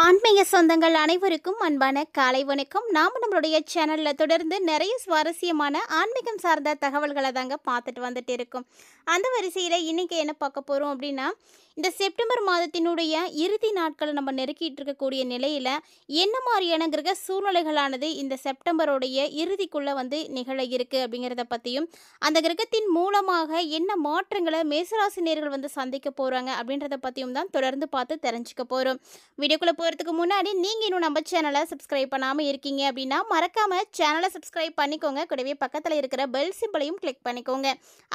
ஆன்மீக சொந்தங்கள் அனைவருக்கும் அன்பான காலை வணக்கம். நாம் நம்மளுடைய சேனலில் தொடர்ந்து நிறைய சுவாரஸ்யமான ஆன்மீகம் சார்ந்த தகவல்களை தாங்க பார்த்துட்டு வந்துட்டு இருக்கோம். அந்த வரிசையில் இன்றைக்கி என்ன பார்க்க போகிறோம் அப்படின்னா, இந்த செப்டம்பர் மாதத்தினுடைய இறுதி நாட்களை நம்ம நெருக்கிட்டு இருக்கக்கூடிய நிலையில் என்ன மாதிரியான கிரக சூழ்நிலைகளானது இந்த செப்டம்பருடைய இறுதிக்குள்ளே நிகழ இருக்குது அப்படிங்கிறத பற்றியும், அந்த கிரகத்தின் மூலமாக என்ன மாற்றங்களை மேசராசினியர்கள் சந்திக்க போகிறாங்க அப்படின்றத பற்றியும் தான் தொடர்ந்து பார்த்து தெரிஞ்சுக்க போகிறோம். வீடியோக்குள்ளே போகிறதுக்கு முன்னாடி நீங்கள் இன்னும் நம்ம சேனலை சப்ஸ்கிரைப் பண்ணாமல் இருக்கீங்க அப்படின்னா மறக்காமல் சேனலை சப்ஸ்கிரைப் பண்ணிக்கோங்க. கூடவே பக்கத்தில் இருக்கிற பெல் சிம்பிளையும் கிளிக் பண்ணிக்கோங்க.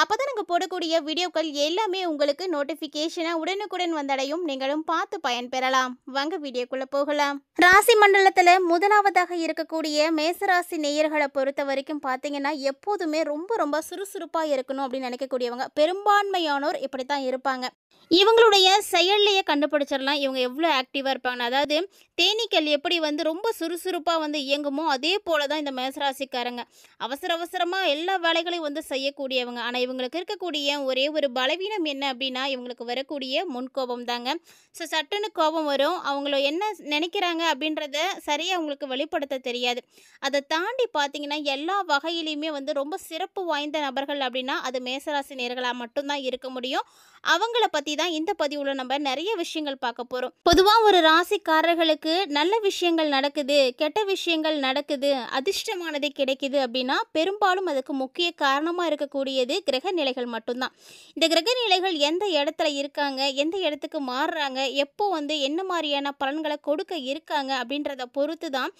அப்போ தான் நாங்கள் போடக்கூடிய வீடியோக்கள் எல்லாமே உங்களுக்கு நோட்டிஃபிகேஷனாக உடனுக்குடன் வந்தடையும். நீங்களும் பார்த்து பயன்பெறலாம். வாங்க வீடியோக்குள்ளே போகலாம். ராசி மண்டலத்தில் முதலாவதாக இருக்கக்கூடிய மேசராசி நேயர்களை பொறுத்த வரைக்கும் பார்த்தீங்கன்னா, எப்போதுமே ரொம்ப ரொம்ப சுறுசுறுப்பாக இருக்கணும் அப்படின்னு நினைக்கக்கூடியவங்க பெரும்பான்மையானோர் இப்படித்தான் இருப்பாங்க. இவங்களுடைய செயல்லையே கண்டுபிடிச்சிடலாம் இவங்க எவ்வளோ ஆக்டிவாக இருப்பாங்க. அதாவது தேனீக்கள் எப்படி ரொம்ப சுறுசுறுப்பாக இயங்குமோ அதே போல தான் இந்த மேசராசிக்காரங்க. அவசரமாக எல்லா வேலைகளையும் செய்யக்கூடியவங்க. ஆனால் இவங்களுக்கு இருக்கக்கூடிய ஒரே ஒரு பலவீனம் என்ன அப்படின்னா, இவங்களுக்கு வரக்கூடிய முன்கோபம் தாங்க. ஸோ சட்டுன்னு கோபம் வரும். அவங்கள என்ன நினைக்கிறாங்க அப்படின்றத சரியாக அவங்களுக்கு வெளிப்படுத்த தெரியாது. அதை தாண்டி பார்த்தீங்கன்னா, எல்லா வகையிலையுமே ரொம்ப சிறப்பு வாய்ந்த நபர்கள் அப்படின்னா அது மேசராசி நேர்களாக மட்டும்தான் இருக்க முடியும். அவங்கள பற்றி தான் இந்த பதிவில் நம்ம நிறைய விஷயங்கள் பார்க்க போகிறோம். பொதுவாக ஒரு ராசிக்காரர்களுக்கு நல்ல விஷயங்கள் நடக்குது, கெட்ட விஷயங்கள் நடக்குது, அதிர்ஷ்டமானது கிடைக்குது அப்படின்னா பெரும்பாலும் அதுக்கு முக்கிய காரணமாக இருக்கக்கூடியது கிரக நிலைகள் மட்டும்தான். இந்த கிரக நிலைகள் எந்த இடத்துல இருக்காங்க, எந்த இடத்துக்கு மாறுறாங்க, எப்போ என்ன மாதிரியான பலன்களை கொடுக்க இருக்காங்க அப்படின்றத பொறுத்து தான்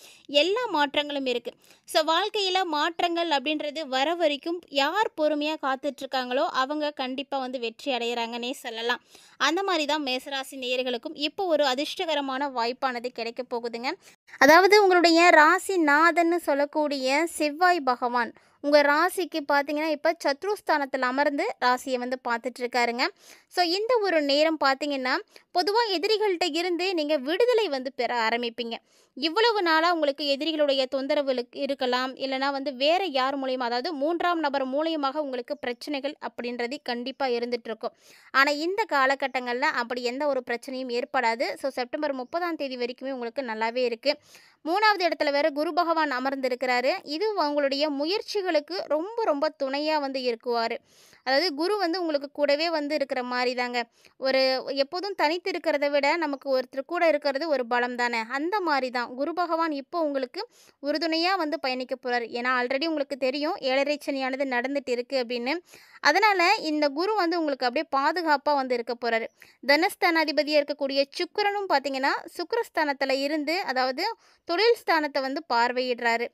எல்லா மாற்றங்களும் இருக்குது. ஸோ வாழ்க்கையில் மாற்றங்கள் அப்படின்றது வர வரைக்கும் யார் பொறுமையாக காத்துட்ருக்காங்களோ அவங்க கண்டிப்பாக வெற்றி அடைகிறாங்கன்னே சொல்லலாம். அந்த மாதிரி தான் மேசராசி நேயர்களுக்கும் இப்போ ஒரு அதிர்ஷ்டகரமான வாய்ப்பானது கிடைக்க போகுதுங்க. அதாவது உங்களுடைய ராசி நாதன்னு சொல்லக்கூடிய செவ்வாய் பகவான் உங்கள் ராசிக்கு பார்த்தீங்கன்னா இப்போ சத்ருஸ்தானத்தில் அமர்ந்து ராசியை பார்த்துட்ருக்காருங்க. ஸோ இந்த ஒரு நேரம் பார்த்தீங்கன்னா, பொதுவாக எதிரிகள்கிட்ட இருந்து நீங்கள் விடுதலை பெற ஆரம்பிப்பீங்க. இவ்வளவு நாளாக உங்களுக்கு எதிரிகளுடைய தொந்தரவு இருக்கலாம், இல்லைனா வேறு யார் மூலியமாக, அதாவது மூன்றாம் நபர் மூலியமாக உங்களுக்கு பிரச்சனைகள் அப்படின்றது கண்டிப்பாக இருந்துகிட்ருக்கும். ஆனால் இந்த காலகட்டங்களில் அப்படி எந்த ஒரு பிரச்சனையும் ஏற்படாது. ஸோ செப்டம்பர் 30ஆம் தேதி வரைக்குமே உங்களுக்கு நல்லாவே இருக்குது. 3வது இடத்துல வேறு குரு பகவான் அமர்ந்திருக்கிறாரு. இது உங்களுடைய முயற்சிகளுக்கு ரொம்ப ரொம்ப துணையாக இருக்குவார். அதாவது குரு உங்களுக்கு கூடவே இருக்கிற மாதிரி தாங்க. ஒரு எப்போதும் தனித்து இருக்கிறத விட நமக்கு ஒருத்தர் கூட இருக்கிறது ஒரு பலம் தானே. அந்த மாதிரி தான் குரு பகவான் இப்போ உங்களுக்கு உறுதுணையாக பயணிக்க போகிறார். ஏன்னா ஆல்ரெடி உங்களுக்கு தெரியும் 7.5 சனியானது நடந்துட்டு இருக்குது அப்படின்னு. அதனால் இந்த குரு உங்களுக்கு அப்படியே பாதுகாப்பாக இருக்க போகிறாரு. தனஸ்தானாதிபதியாக இருக்கக்கூடிய சுக்கிரனும் பார்த்தீங்கன்னா சுக்கிரஸ்தானத்தில் இருந்து, அதாவது தொழில் ஸ்தானத்தை பார்வையிடுறாரு.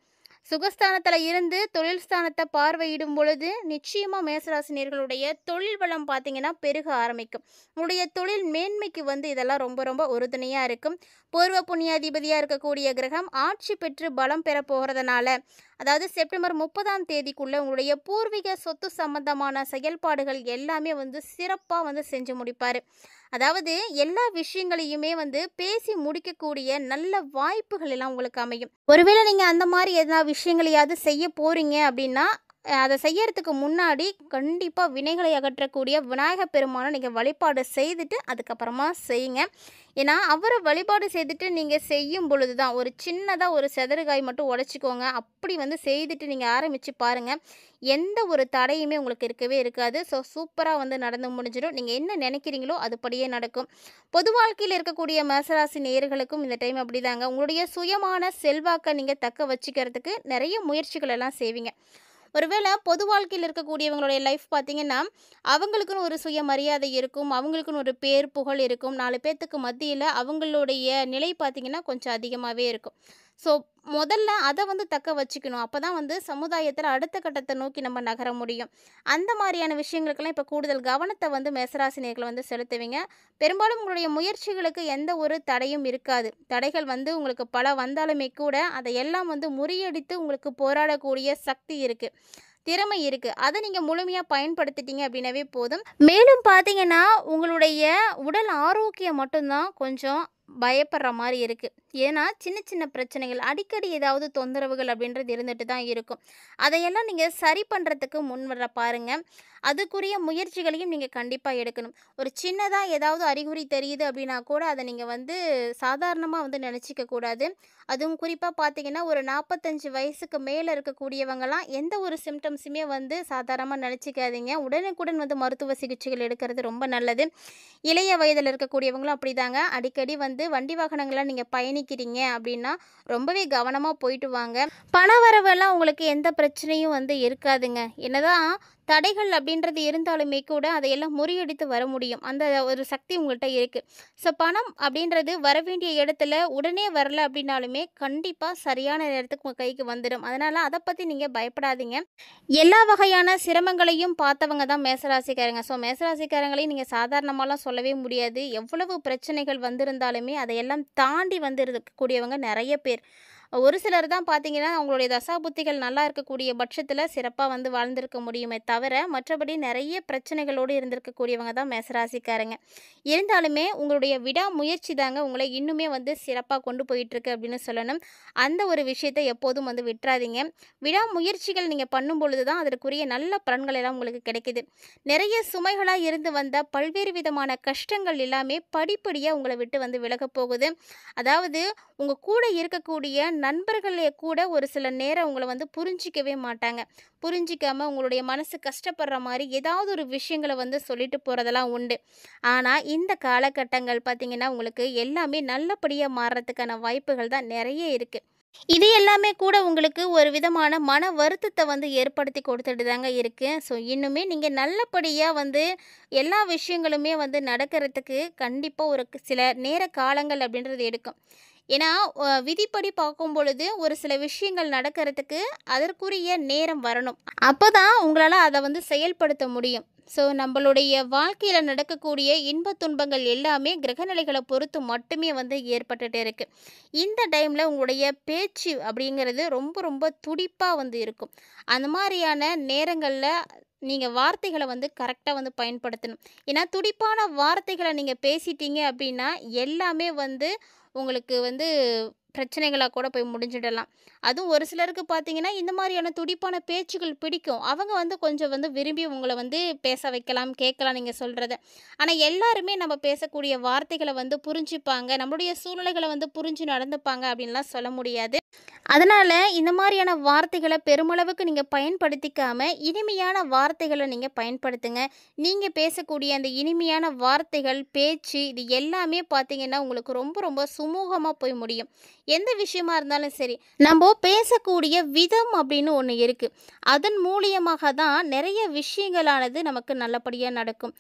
சுகஸ்தானத்தில் இருந்து தொழில் ஸ்தானத்தை பார்வையிடும் பொழுது நிச்சயமாக மேசராசினியர்களுடைய தொழில் வளம் பார்த்தீங்கன்னா பெருக ஆரம்பிக்கும். உங்களுடைய தொழில் மேன்மைக்கு இதெல்லாம் ரொம்ப ரொம்ப உறுதுணையாக இருக்கும். பூர்வ புண்ணியாதிபதியாக இருக்கக்கூடிய கிரகம் ஆட்சி பெற்று பலம் பெற போகிறதுனால, அதாவது செப்டம்பர் 30ஆம் தேதிக்குள்ளே உங்களுடைய பூர்வீக சொத்து சம்பந்தமான செயல்பாடுகள் எல்லாமே சிறப்பாக செஞ்சு முடிப்பார். அதாவது எல்லா விஷயங்களையுமே பேசி முடிக்கக்கூடிய நல்ல வாய்ப்புகள் எல்லாம் உங்களுக்கு அமையும். ஒருவேளை நீங்கள் அந்த மாதிரி எதனா விஷயங்களையாவது செய்ய போகிறீங்க அப்படின்னா, அதை செய்யறதுக்கு முன்னாடி கண்டிப்பாக வினைகளை அகற்றக்கூடிய விநாயகர் பெருமானை நீங்கள் வழிபாடு செய்துட்டு அதுக்கப்புறமா செய்யுங்க. ஏன்னா அவரை வழிபாடு செய்துட்டு நீங்கள் செய்யும் பொழுது தான் ஒரு சின்னதாக ஒரு செதறுகாய் மட்டும் உடச்சிக்கோங்க. அப்படி செய்துட்டு நீங்கள் ஆரம்பித்து பாருங்கள், எந்த ஒரு தடையுமே உங்களுக்கு இருக்கவே இருக்காது. ஸோ சூப்பராக நடந்து முடிஞ்சிடும். நீங்கள் என்ன நினைக்கிறீங்களோ அதுபடியே நடக்கும். பொது வாழ்க்கையில் இருக்கக்கூடிய மேசராசி நேயர்களுக்கும் இந்த டைம் அப்படி தாங்க. உங்களுடைய சுயமான செல்வாக்கை நீங்கள் தக்க வச்சுக்கிறதுக்கு நிறைய முயற்சிகள் எல்லாம் செய்வீங்க. ஒருவேளை பொது வாழ்க்கையில் இருக்கக்கூடியவங்களுடைய லைஃப் பார்த்திங்கன்னா, அவங்களுக்குன்னு ஒரு சுயமரியாதை இருக்கும், அவங்களுக்குன்னு ஒரு பேர் புகழ் இருக்கும். 4 பேர்த்துக்கு மத்தியில் அவங்களுடைய நிலை பார்த்திங்கன்னா கொஞ்சம் அதிகமாகவே இருக்கும். ஸோ முதல்ல அதை தக்க வச்சுக்கணும். அப்போ தான் சமுதாயத்தில் அடுத்த கட்டத்தை நோக்கி நம்ம நகர முடியும். அந்த மாதிரியான விஷயங்களுக்கெல்லாம் இப்போ கூடுதல் கவனத்தை மேசராசினியர்கள் செலுத்துவீங்க. பெரும்பாலும் உங்களுடைய முயற்சிகளுக்கு எந்த ஒரு தடையும் இருக்காது. தடைகள் உங்களுக்கு பல வந்தாலுமே கூட அதையெல்லாம் முறியடித்து உங்களுக்கு போராடக்கூடிய சக்தி இருக்குது, திறமை இருக்குது. அதை நீங்கள் முழுமையாக பயன்படுத்திட்டீங்க அப்படின்னாவே போதும். மேலும் பார்த்தீங்கன்னா உங்களுடைய உடல் ஆரோக்கியம் மட்டும்தான் கொஞ்சம் பயப்படுற மாதிரி இருக்குது. ஏன்னா சின்ன சின்ன பிரச்சனைகள் அடிக்கடி ஏதாவது தொந்தரவுகள் அப்படின்றது இருந்துட்டு தான் இருக்கும். அதையெல்லாம் நீங்கள் சரி பண்ணுறதுக்கு முன் வர பாருங்க. அதுக்குரிய முயற்சிகளையும் நீங்கள் கண்டிப்பாக எடுக்கணும். ஒரு சின்னதாக ஏதாவது அறிகுறி தெரியுது அப்படின்னா கூட அதை நீங்கள் வந்து சாதாரணமாக வந்து நினச்சிக்க கூடாது. அதுவும் குறிப்பாக பார்த்தீங்கன்னா ஒரு 45 வயசுக்கு மேலே இருக்கக்கூடியவங்கலாம் எந்த ஒரு சிம்டம்ஸுமே வந்து சாதாரணமாக நினச்சிக்காதீங்க. உடனுக்குடன் வந்து மருத்துவ சிகிச்சைகள் எடுக்கிறது ரொம்ப நல்லது. இளைய வயதில் இருக்கக்கூடியவங்களும் அப்படிதாங்க. அடிக்கடி வந்து வண்டி வாகனங்கள்ல நீங்க பயணிக்கிறீங்க அப்படின்னா, ரொம்பவே கவனமா போயிட்டு வாங்க. பணவரவெல்லாம் உங்களுக்கு எந்த பிரச்சனையும் வந்து இருக்காதுங்க. என்னதான் தடைகள் அப்படின்றது இருந்தாலுமே கூட அதையெல்லாம் முறியடித்து வர முடியும். அந்த ஒரு சக்தி உங்கள்ட்ட இருக்கு. ஸோ பணம் அப்படின்றது வரவேண்டிய இடத்துல உடனே வரல அப்படின்னாலுமே, கண்டிப்பா சரியான நேரத்துக்கு உங்க கைக்கு வந்துடும். அதனால அத பத்தி நீங்க பயப்படாதீங்க. எல்லா வகையான சிரமங்களையும் பார்த்தவங்க தான் மேசராசிக்காரங்க. ஸோ மேசராசிக்காரங்களையும் நீங்கள் சாதாரணமாலாம் சொல்லவே முடியாது. எவ்வளவு பிரச்சனைகள் வந்திருந்தாலுமே அதையெல்லாம் தாண்டி வந்து இருக்கக்கூடியவங்க நிறைய பேர். ஒரு சிலர் தான் பார்த்தீங்கன்னா, அவங்களுடைய தசாபுத்திகள் நல்லா இருக்கக்கூடிய பட்சத்தில் சிறப்பாக வந்து வாழ்ந்திருக்க முடியுமே தவிர, மற்றபடி நிறைய பிரச்சனைகளோடு இருந்திருக்கக்கூடியவங்க தான் மேசராசிக்காரங்க. இருந்தாலுமே உங்களுடைய விடாமுயற்சி தாங்க உங்களை இன்னுமே வந்து சிறப்பாக கொண்டு போயிட்டுருக்கு அப்படின்னு சொல்லணும். அந்த ஒரு விஷயத்தை எப்போதும் வந்து விட்டுறாதீங்க. விடாமுயற்சிகள் நீங்கள் பண்ணும் பொழுது தான் அதற்குரிய நல்ல பலன்கள் எல்லாம் உங்களுக்கு கிடைக்குது. நிறைய சுமைகளாக இருந்து வந்த பல்வேறு விதமான கஷ்டங்கள் எல்லாமே படிப்படியாக உங்களை விட்டு வந்து விலகப் போகுது. அதாவது உங்கள் கூட இருக்கக்கூடிய நண்பர்களே கூட ஒரு சில நேரம் உங்களை வந்து புரிஞ்சிக்கவே மாட்டாங்க. புரிஞ்சிக்காம உங்களுடைய மனசு கஷ்டப்படுற மாதிரி ஏதாவது ஒரு விஷயங்களை வந்து சொல்லிட்டு போகிறதெல்லாம் உண்டு. ஆனால் இந்த காலகட்டங்கள் பார்த்திங்கன்னா உங்களுக்கு எல்லாமே நல்லபடியாக மாறுறதுக்கான வாய்ப்புகள் தான் நிறைய இருக்குது. இது எல்லாமே கூட உங்களுக்கு ஒரு விதமான மன வருத்தத்தை வந்து ஏற்படுத்தி கொடுத்துட்டு தாங்க இருக்குது. ஸோ இன்னுமே நீங்கள் நல்லபடியாக வந்து எல்லா விஷயங்களுமே வந்து நடக்கிறதுக்கு கண்டிப்பாக ஒரு சில நேர காலங்கள் அப்படின்றது எடுக்கும். ஏன்னா விதிப்படி பார்க்கும் பொழுது ஒரு சில விஷயங்கள் நடக்கிறதுக்கு அதற்குரிய நேரம் வரணும். அப்போ தான் உங்களால் அதை வந்து செயல்படுத்த முடியும். ஸோ நம்மளுடைய வாழ்க்கையில் நடக்கக்கூடிய இன்ப துன்பங்கள் எல்லாமே கிரகநிலைகளை பொறுத்து மட்டுமே வந்து ஏற்பட்டுட்டு இருக்கு. இந்த டைமில் உங்களுடைய பேச்சு அப்படிங்கிறது ரொம்ப ரொம்ப துடிப்பாக வந்து இருக்கும். அந்த மாதிரியான நேரங்களில் நீங்கள் வார்த்தைகளை வந்து கரெக்டாக வந்து பயன்படுத்தணும். ஏன்னா துடிப்பான வார்த்தைகளை நீங்கள் பேசிட்டீங்க அப்படின்னா எல்லாமே வந்து உங்களுக்கு வந்து பிரச்சனைகளாக கூட போய் முடிஞ்சிடலாம். அதுவும் ஒரு சிலருக்கு பார்த்தீங்கன்னா, இந்த மாதிரியான துடிப்பான பேச்சுகள் பிடிக்கும். அவங்க வந்து கொஞ்சம் வந்து விரும்பி உங்கள வந்து பேச வைக்கலாம், கேட்கலாம் நீங்க சொல்றத. ஆனா எல்லாருமே நம்ம பேசக்கூடிய வார்த்தைகள வந்து புரிஞ்சுப்பாங்க, நம்மளுடைய சூழ்நிலைகள வந்து புரிஞ்சு நடந்துப்பாங்க அப்படின்லாம் சொல்ல முடியாது. அதனால இந்த மாதிரியான வார்த்தைகள பெருமளவுக்கு நீங்க பயன்படுத்திக்காம, இனிமையான வார்த்தைகள நீங்க பயன்படுத்துங்க. நீங்க பேசக்கூடிய அந்த இனிமையான வார்த்தைகள், பேச்சு இது எல்லாமே பார்த்தீங்கன்னா, உங்களுக்கு ரொம்ப ரொம்ப சுமூகமா போய் முடியும். எந்த விஷயமா இருந்தாலும் சரி, நம்ப பேசக்கூடிய விதம் அப்படின்னு ஒண்ணு இருக்கு. அதன் மூலியமாக தான் நிறைய விஷயங்களானது நமக்கு நல்லபடியா நடக்கும்.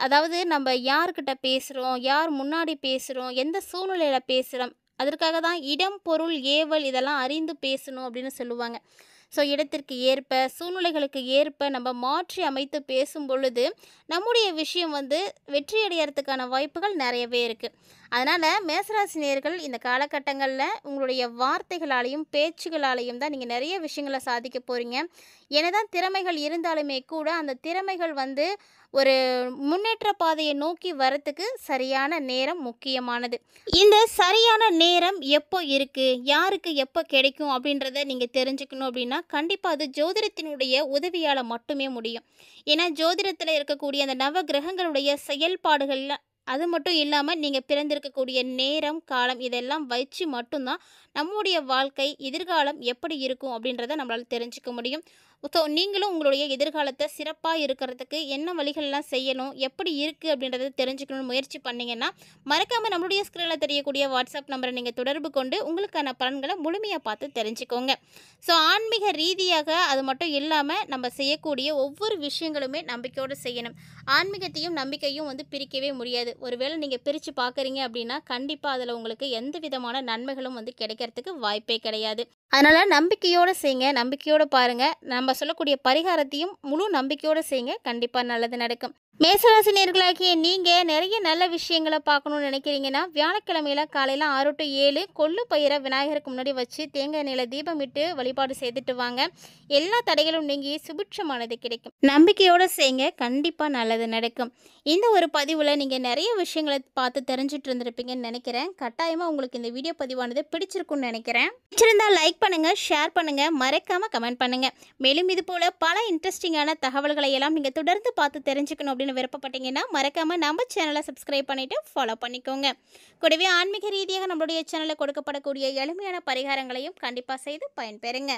அதாவது நம்ம யார்கிட்ட பேசுறோம், யார் முன்னாடி பேசுறோம், எந்த சூழ்நிலையில பேசுறோம், அதற்காக தான் இடம், பொருள், ஏவல் இதெல்லாம் அறிந்து பேசணும் அப்படின்னு சொல்லுவாங்க. ஸோ இடத்திற்கு ஏற்ப, சூழ்நிலைகளுக்கு ஏற்ப நம்ம மாற்றி அமைத்து பேசும் பொழுது, நம்முடைய விஷயம் வந்து வெற்றி அடையறதுக்கான வாய்ப்புகள் நிறையவே இருக்குது. அதனால் மேசராசி நேயர்கள் இந்த காலகட்டங்களில் உங்களுடைய வார்த்தைகளாலையும் பேச்சுகளாலையும் தான் நீங்கள் நிறைய விஷயங்களை சாதிக்க போகிறீங்க. என்னதான் திறமைகள் இருந்தாலுமே கூட அந்த திறமைகள் வந்து ஒரு முன்னேற்ற பாதையை நோக்கி வரத்துக்கு சரியான நேரம் முக்கியமானது. இந்த சரியான நேரம் எப்போ இருக்கு, யாருக்கு எப்போ கிடைக்கும் அப்படின்றத நீங்கள் தெரிஞ்சுக்கணும் அப்படின்னா கண்டிப்பாக அது ஜோதிடத்தினுடைய உதவியால் மட்டுமே முடியும். ஏன்னா ஜோதிடத்தில் இருக்கக்கூடிய அந்த நவ கிரகங்களுடைய செயல்பாடுகள்ல அது மட்டும் இல்லாமல் நீங்கள் பிறந்திருக்கக்கூடிய நேரம் காலம் இதெல்லாம் வச்சு மட்டும்தான் நம்முடைய வாழ்க்கை எதிர்காலம் எப்படி இருக்கும் அப்படின்றத நம்மளால் தெரிஞ்சுக்க முடியும். ஸோ நீங்களும் உங்களுடைய எதிர்காலத்தை சிறப்பாக இருக்கிறதுக்கு என்ன வழிகள்லாம் செய்யணும், எப்படி இருக்குது அப்படின்றத தெரிஞ்சுக்கணும்னு முயற்சி பண்ணிங்கன்னா மறக்காமல் நம்மளுடைய ஸ்க்ரீனில் தெரியக்கூடிய வாட்ஸ்அப் நம்பரை நீங்கள் தொடர்பு கொண்டு உங்களுக்கான பலன்களை முழுமையாக பார்த்து தெரிஞ்சுக்கோங்க. ஸோ ஆன்மீக ரீதியாக அது மட்டும் இல்லாமல் நம்ம செய்யக்கூடிய ஒவ்வொரு விஷயங்களுமே நம்பிக்கையோடு செய்யணும். ஆன்மீகத்தையும் நம்பிக்கையும் வந்து பிரிக்கவே முடியாது. ஒருவேளை நீங்கள் பிரித்து பார்க்குறீங்க அப்படின்னா கண்டிப்பாக அதில் உங்களுக்கு எந்த விதமான நன்மைகளும் வந்து கிடைக்கிறதுக்கு வாய்ப்பே கிடையாது. அதனால் நம்பிக்கையோடு செய்யுங்க, நம்பிக்கையோடு பாருங்கள். நம்ம சொல்லக்கூடிய பரிகாரத்தையும் முழு நம்பிக்கையோடு செய்யுங்க. கண்டிப்பாக நல்லது நடக்கும். மேசராசி நேயர்களாகிய நீங்கள் நிறைய நல்ல விஷயங்களை பார்க்கணும்னு நினைக்கிறீங்கன்னா வியாழக்கிழமையில காலையில் 6 to 7 கொள்ளு பயிரை விநாயகருக்கு முன்னாடி வச்சு தேங்காய் எண்ணெயில் தீபமிட்டு வழிபாடு செய்துட்டு வாங்க. எல்லா தடைகளும் நீங்கி சுபிட்சமானது கிடைக்கும். நம்பிக்கையோடு செய்யுங்க, கண்டிப்பாக நல்லது நடக்கும். இந்த ஒரு பதிவில் நீங்கள் நிறைய விஷயங்களை பார்த்து தெரிஞ்சுட்டு இருந்திருப்பீங்கன்னு நினைக்கிறேன். கட்டாயமாக உங்களுக்கு இந்த வீடியோ பதிவானது பிடிச்சிருக்குன்னு நினைக்கிறேன். பிடிச்சிருந்தா லைக் பண்ணுங்கள், ஷேர் பண்ணுங்கள், மறக்காமல் கமெண்ட் பண்ணுங்கள். மேலும் இது போல் பல இன்ட்ரெஸ்டிங்கான தகவல்களை எல்லாம் நீங்கள் தொடர்ந்து பார்த்து தெரிஞ்சுக்கணும் அப்படின்னு விருப்பப்பட்டீங்கன்னா மறக்காம நம்ம சேனலை சப்ஸ்கிரைப் பண்ணிட்டு ஃபாலோ பண்ணிக்கோங்க. கூடவே ஆன்மீக ரீதியாக நம்மளுடைய சேனலில் கொடுக்கப்படக்கூடிய எளிமையான பரிகாரங்களையும் கண்டிப்பாக செய்து பயன்பெறுங்க.